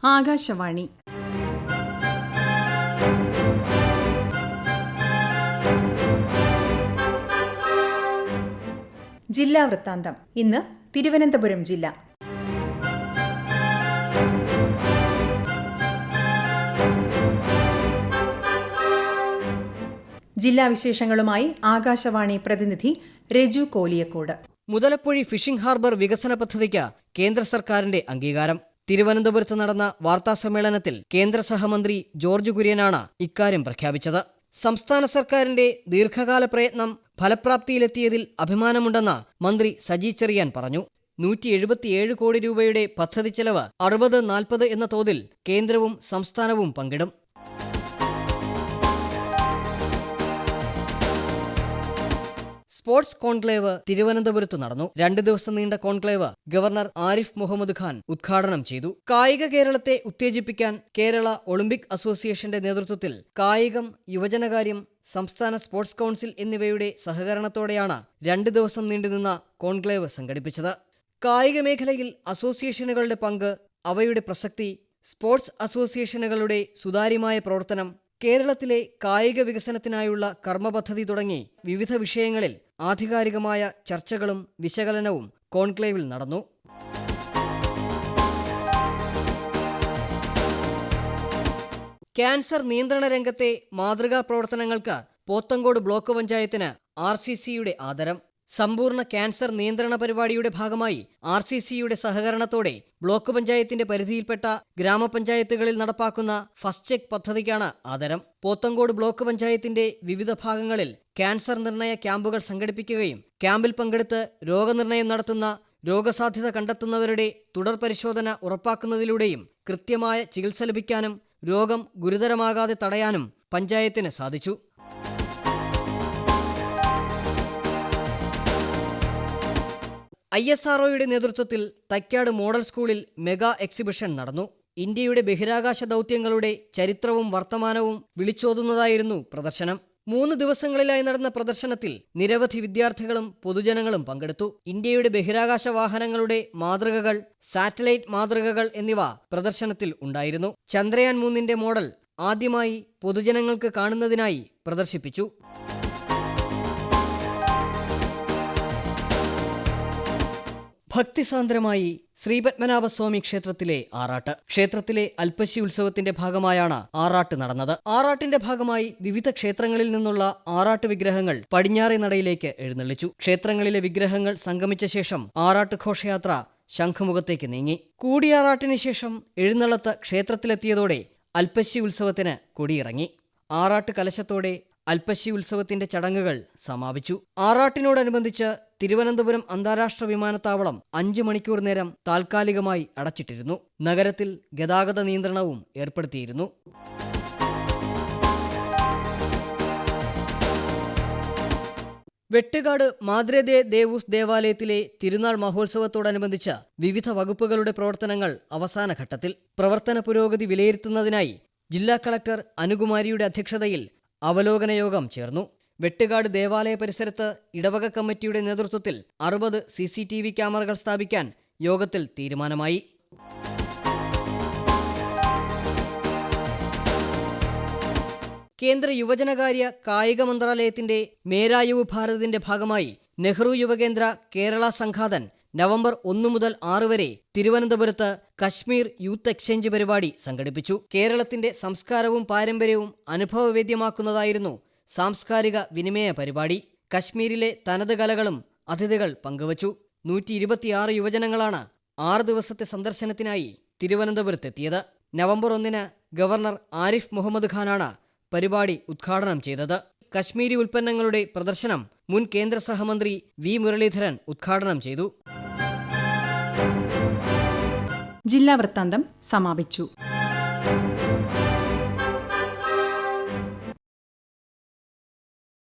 ആകാശവാണി. ജില്ലാ വൃത്താന്തം. ഇന്ന് തിരുവനന്തപുരം ജില്ല. ജില്ലാ വിശേഷങ്ങളുമായി ആകാശവാണി പ്രതിനിധി രജു കോലിയക്കോട്. മുതലപ്പൊഴി ഫിഷിംഗ് ഹാർബർ വികസന പദ്ധതിക്ക് കേന്ദ്ര സർക്കാരിന്റെ അംഗീകാരം. തിരുവനന്തപുരത്ത് നടന്ന വാർത്താസമ്മേളനത്തിൽ കേന്ദ്ര സഹമന്ത്രി ജോർജ് കുര്യനാണ് ഇക്കാര്യം പ്രഖ്യാപിച്ചത്. സംസ്ഥാന സർക്കാരിന്റെ ദീർഘകാല പ്രയത്നം ഫലപ്രാപ്തിയിലെത്തിയതിൽ അഭിമാനമുണ്ടെന്ന് മന്ത്രി സജി ചെറിയാൻ പറഞ്ഞു. 177 കോടി രൂപയുടെ പദ്ധതി ചെലവ് 60-40 എന്ന തോതിൽ കേന്ദ്രവും സംസ്ഥാനവും പങ്കിടും. സ്പോർട്സ് കോൺക്ലേവ് തിരുവനന്തപുരത്ത് നടന്നു. 2 ദിവസം നീണ്ട കോൺക്ലേവ് ഗവർണർ ആരിഫ് മുഹമ്മദ് ഖാൻ ഉദ്ഘാടനം ചെയ്തു. കായിക കേരളത്തെ ഉത്തേജിപ്പിക്കാൻ കേരള ഒളിമ്പിക് അസോസിയേഷന്റെ നേതൃത്വത്തിൽ കായികം, യുവജനകാര്യം, സംസ്ഥാന സ്പോർട്സ് കൗൺസിൽ എന്നിവയുടെ സഹകരണത്തോടെയാണ് 2 ദിവസം നീണ്ടുനിന്ന കോൺക്ലേവ് സംഘടിപ്പിച്ചത്. കായിക മേഖലയിൽ അസോസിയേഷനുകളുടെ പങ്ക്, അവയുടെ പ്രസക്തി, സ്പോർട്സ് അസോസിയേഷനുകളുടെ സുതാര്യമായ പ്രവർത്തനം, കേരളത്തിലെ കായിക വികസനത്തിനായുള്ള കർമ്മപദ്ധതി തുടങ്ങി വിവിധ വിഷയങ്ങളിൽ ആധികാരികമായ ചർച്ചകളും വിശകലനവും കോൺക്ലേവിൽ നടന്നു. ക്യാൻസർ നിയന്ത്രണ രംഗത്തെ മാതൃകാ പ്രവർത്തനങ്ങൾക്ക് പോത്തങ്കോട് ബ്ലോക്ക് പഞ്ചായത്തിന് RCCയുടെ ആദരം. സമ്പൂർണ്ണ ക്യാൻസർ നിയന്ത്രണ പരിപാടിയുടെ ഭാഗമായി RCCയുടെ സഹകരണത്തോടെ ബ്ലോക്ക് പഞ്ചായത്തിന്റെ പരിധിയിൽപ്പെട്ട ഗ്രാമപഞ്ചായത്തുകളിൽ നടപ്പാക്കുന്ന ഫസ്റ്റ് ചെക്ക് പദ്ധതിക്കാണ് ആദരം. പോത്തങ്കോട് ബ്ലോക്ക് പഞ്ചായത്തിന്റെ വിവിധ ഭാഗങ്ങളിൽ ക്യാൻസർ നിർണയ ക്യാമ്പുകൾ സംഘടിപ്പിക്കുകയും ക്യാമ്പിൽ പങ്കെടുത്ത് രോഗനിർണയം നടത്തുന്ന, രോഗസാധ്യത കണ്ടെത്തുന്നവരുടെ തുടർ പരിശോധന ഉറപ്പാക്കുന്നതിലൂടെയും കൃത്യമായ ചികിത്സ ലഭിക്കാനും രോഗം ഗുരുതരമാകാതെ തടയാനും പഞ്ചായത്തിന് സാധിച്ചു. ISROയുടെ നേതൃത്വത്തിൽ തൈക്കാട് മോഡൽ സ്കൂളിൽ മെഗാ എക്സിബിഷൻ നടന്നു. ഇന്ത്യയുടെ ബഹിരാകാശ ദൗത്യങ്ങളുടെ ചരിത്രവും വർത്തമാനവും വിളിച്ചോതുന്നതായിരുന്നു പ്രദർശനം. 3 ദിവസങ്ങളിലായി നടന്ന പ്രദർശനത്തിൽ നിരവധി വിദ്യാർത്ഥികളും പൊതുജനങ്ങളും പങ്കെടുത്തു. ഇന്ത്യയുടെ ബഹിരാകാശ വാഹനങ്ങളുടെ മാതൃകകൾ, സാറ്റലൈറ്റ് മാതൃകകൾ എന്നിവ പ്രദർശനത്തിൽ ഉണ്ടായിരുന്നു. ചന്ദ്രയാൻ 3ന്റെ മോഡൽ ആദ്യമായി പൊതുജനങ്ങൾക്ക് കാണുന്നതിനായി പ്രദർശിപ്പിച്ചു. ഭക്തിസാന്ദ്രമായി ശ്രീപത്മനാഭസ്വാമി ക്ഷേത്രത്തിലെ ആറാട്ട്. ക്ഷേത്രത്തിലെ അൽപ്പശി ഉത്സവത്തിന്റെ ഭാഗമായാണ് ആറാട്ട് നടന്നത്. ആറാട്ടിന്റെ ഭാഗമായി വിവിധ ക്ഷേത്രങ്ങളിൽ നിന്നുള്ള ആറാട്ട് വിഗ്രഹങ്ങൾ പടിഞ്ഞാറേ നടയിലേക്ക് എഴുന്നള്ളിച്ചു. ക്ഷേത്രങ്ങളിലെ വിഗ്രഹങ്ങൾ സംഗമിച്ച ശേഷം ആറാട്ട് ഘോഷയാത്ര ശംഖുമുഖത്തേക്ക് നീങ്ങി. കൂടിയാറാട്ടിന് ശേഷം എഴുന്നള്ളത്ത് ക്ഷേത്രത്തിലെത്തിയതോടെ അൽപ്പശി ഉത്സവത്തിന് കൊടിയിറങ്ങി. ആറാട്ട് കലശത്തോടെ അൽപ്പശി ഉത്സവത്തിന്റെ ചടങ്ങുകൾ സമാപിച്ചു. ആറാട്ടിനോടനുബന്ധിച്ച് തിരുവനന്തപുരം അന്താരാഷ്ട്ര വിമാനത്താവളം 5 മണിക്കൂർ നേരം താൽക്കാലികമായി അടച്ചിട്ടിരുന്നു. നഗരത്തിൽ ഗതാഗത നിയന്ത്രണവും ഏർപ്പെടുത്തിയിരുന്നു. വെട്ടുകാട് മാദ്രേ ദേവൂസ് ദേവാലയത്തിലെ തിരുനാൾ മഹോത്സവത്തോടനുബന്ധിച്ച് വിവിധ വകുപ്പുകളുടെ പ്രവർത്തനങ്ങൾ അവസാന ഘട്ടത്തിൽ. പ്രവർത്തന പുരോഗതി വിലയിരുത്തുന്നതിനായി ജില്ലാ കളക്ടർ അനുകുമാരിയുടെ അധ്യക്ഷതയിൽ അവലോകന യോഗം ചേർന്നു. വെട്ടുകാട് ദേവാലയ പരിസരത്ത് ഇടവക കമ്മിറ്റിയുടെ നേതൃത്വത്തിൽ 60 CCTV ക്യാമറകൾ സ്ഥാപിക്കാൻ യോഗത്തിൽ തീരുമാനമായി. കേന്ദ്ര യുവജനകാര്യ കായിക മന്ത്രാലയത്തിന്റെ മേരാ യുവ ഭാരതിന്റെ ഭാഗമായി നെഹ്റു യുവകേന്ദ്ര കേരള സംഘാതൻ നവംബർ 1 മുതൽ 6 വരെ തിരുവനന്തപുരത്ത് കശ്മീർ യൂത്ത് എക്സ്ചേഞ്ച് പരിപാടി സംഘടിപ്പിച്ചു. കേരളത്തിന്റെ സംസ്കാരവും പാരമ്പര്യവും അനുഭവവേദ്യമാക്കുന്നതായിരുന്നു സാംസ്കാരിക വിനിമയ പരിപാടി. കശ്മീരിലെ തനത് കലകളും അതിഥികൾ പങ്കുവച്ചു. 126 യുവജനങ്ങളാണ് 6 ദിവസത്തെ സന്ദർശനത്തിനായി തിരുവനന്തപുരത്തെത്തിയത്. നവംബർ 1 ഗവർണർ ആരിഫ് മുഹമ്മദ് ഖാനാണ് പരിപാടി ഉദ്ഘാടനം ചെയ്തത്. കശ്മീരി ഉൽപ്പന്നങ്ങളുടെ പ്രദർശനം മുൻ കേന്ദ്ര സഹമന്ത്രി V മുരളീധരൻ ഉദ്ഘാടനം ചെയ്തു. ജില്ലാ വൃത്താന്തം സമാപിച്ചു.